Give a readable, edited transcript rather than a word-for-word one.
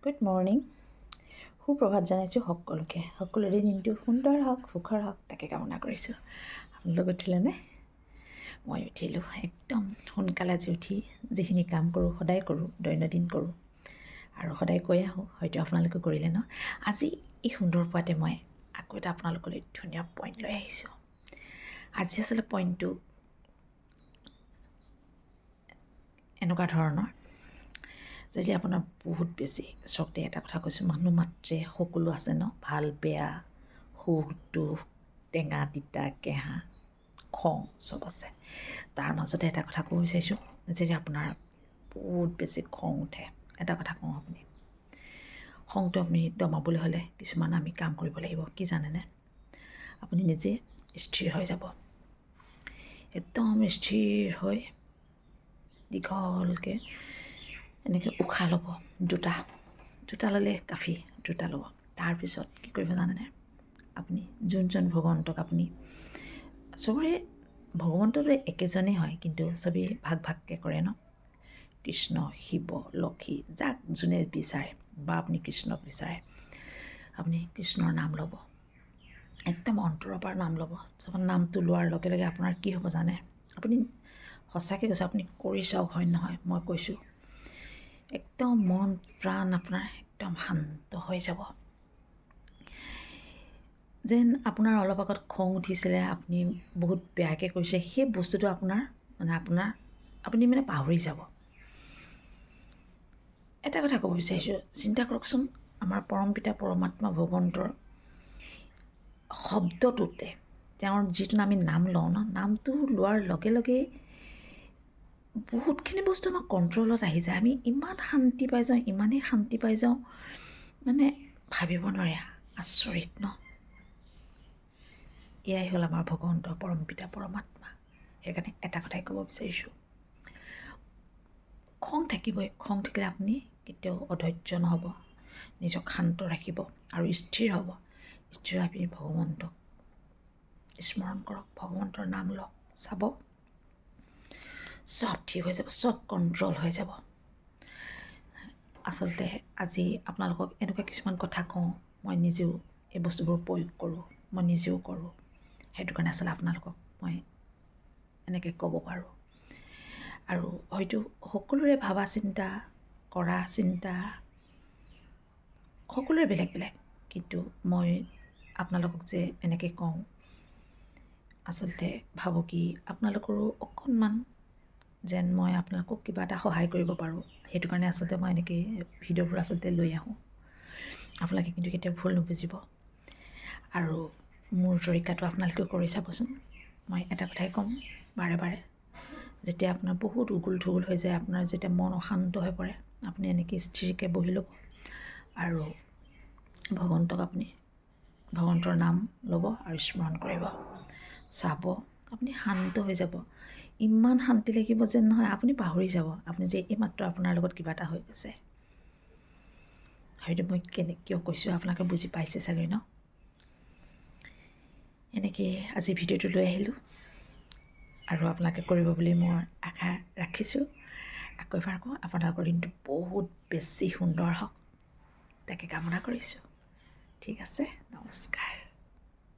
Good morning, সুপ্ৰভাত জনাইছোঁ সকলোৰে দিনটো সুন্দৰ হওক, সুখৰ হওক, তাকে কামনা কৰিছোঁ। আপোনালোক উঠিলেনে? মই উঠিলোঁ একদম সোনকালে আজি উঠি যিখিনি কাম কৰোঁ সদায় কৰোঁ, দৈনন্দিন কৰোঁ আৰু সদায় কৈ আহোঁ, হয়তো আপোনালোকে কৰিলে ন। আজি এই সুন্দৰ পোৱাতে মই আকৌ এটা আপোনালোকলৈ ধুনীয়া পইণ্ট লৈ আহিছোঁ। আজি আচলতে পইণ্টটো এনেকুৱা ধৰণৰ, যদি আপোনাৰ বহুত বেছি চকতে এটা কথা কৈছোঁ, মানুহ মাত্ৰে সকলো আছে ন, ভাল বেয়া, সুখ দুখ, টেঙা তিতা কেঁহা খং চব আছে। তাৰ মাজতে এটা কথা ক'ব বিচাৰিছোঁ, যদি আপোনাৰ বহুত বেছি খং উঠে, এটা কথা কওঁ, আপুনি খংটো আপুনি দমাবলৈ হ'লে কিছুমান আমি কাম কৰিব লাগিব। কি জানেনে? আপুনি নিজে স্থিৰ হৈ যাব, একদম স্থিৰ হৈ দীঘলকৈ এনেকৈ উশাহ ল'ব। দুটা ল'লে কাফি, দুটা ল'ব। তাৰপিছত কি কৰিব জানেনে? আপুনি যোনজন ভগৱন্তক আপুনি, চবৰে ভগৱন্তটো একেজনেই হয়, কিন্তু চবেই ভাগ ভাগকৈ কৰে ন। কৃষ্ণ, শিৱ, লক্ষী, যাক যোনে বিচাৰে, বা আপুনি কৃষ্ণক বিচাৰে, আপুনি কৃষ্ণৰ নাম ল'ব, একদম অন্তৰৰ পৰা নাম ল'ব। নামটো লোৱাৰ লগে লগে আপোনাৰ কি হ'ব জানে? আপুনি সঁচাকৈ কৈছোঁ, আপুনি কৰি চাওক, হয় নহয়? মই কৈছোঁ, একদম মন প্ৰাণ আপোনাৰ একদম শান্ত হৈ যাব। যেন আপোনাৰ অলপ আগত খং উঠিছিলে, আপুনি বহুত বেয়াকৈ কৰিছে, সেই বস্তুটো আপুনি পাহৰি যাব। এটা কথা ক'ব বিচাৰিছোঁ, চিন্তা কৰকচোন, আমাৰ পৰমপিতা পৰমাত্মা ভগৱন্তৰ শব্দটোতে, তেওঁৰ যিটো আমি নাম লওঁ ন, নামটো লোৱাৰ লগে লগে বহুতখিনি বস্তু আমাৰ কণ্ট্ৰলত আহি যায়। আমি ইমান শান্তি পাই যাওঁ, ইমানেই শান্তি পাই যাওঁ, মানে ভাবিব নোৱাৰে, আচৰিত ন। এয়াই হ'ল আমাৰ ভগৱন্তৰ পৰমপিতা পৰমাত্মা। সেইকাৰণে এটা কথাই ক'ব বিচাৰিছোঁ, খং থাকিবই। খং থাকিলে আপুনি কেতিয়াও অধৈৰ্য নহ'ব, নিজক শান্ত ৰাখিব আৰু স্থিৰ হ'ব। স্থিৰ হৈ আপুনি ভগৱন্তক স্মৰণ কৰক, ভগৱন্তৰ নাম লওক, চাব চব ঠিক হৈ যাব, চব কণ্ট্ৰল হৈ যাব। আচলতে আজি আপোনালোকক এনেকুৱা কিছুমান কথা কওঁ, মই নিজেও এই বস্তুবোৰ প্ৰয়োগ কৰোঁ, মই নিজেও কৰোঁ। সেইটো কাৰণে আচলতে আপোনালোকক মই এনেকৈ ক'ব পাৰোঁ। আৰু হয়তো সকলোৰে ভাবা চিন্তা, কৰা চিন্তা সকলোৰে বেলেগ বেলেগ, কিন্তু মই আপোনালোকক যে এনেকৈ কওঁ, আচলতে ভাবোঁ কি আপোনালোকৰো অকণমান যেন মই আপোনালোকক কিবা এটা সহায় কৰিব পাৰোঁ। সেইটো কাৰণে আচলতে মই এনেকৈ ভিডিঅ'বোৰ আচলতে লৈ আহোঁ। আপোনালোকে কিন্তু কেতিয়াও ভুল নুবুজিব। আৰু মোৰ তৰিকাটো আপোনালোকেও কৰি চাবচোন। মই এটা কথাই ক'ম বাৰে বাৰে, যেতিয়া আপোনাৰ বহুত উগুল থুগুল হৈ যায়, আপোনাৰ যেতিয়া মন অশান্ত হৈ পৰে, আপুনি এনেকৈ স্থিৰকৈ বহি ল'ব আৰু ভগৱন্তৰ নাম ল'ব আৰু স্মৰণ কৰিব। চাব আপুনি শান্ত হৈ যাব, ইমান শান্তি লাগিব যেন নহয়, আপুনি পাহৰি যাব আপুনি যে এইমাত্ৰ আপোনাৰ লগত কিবা এটা হৈ গৈছে। হয়তো মই কিয় কৈছোঁ আপোনালোকে বুজি পাইছে চাগৈ ন। এনেকৈ আজি ভিডিঅ'টো লৈ আহিলোঁ আৰু আপোনালোকে কৰিব বুলি মই আশা ৰাখিছোঁ। আকৌ এবাৰ কওঁ, আপোনালোকৰ দিনটো বহুত বেছি সুন্দৰ হওক, তাকে কামনা কৰিছোঁ। ঠিক আছে, নমস্কাৰ।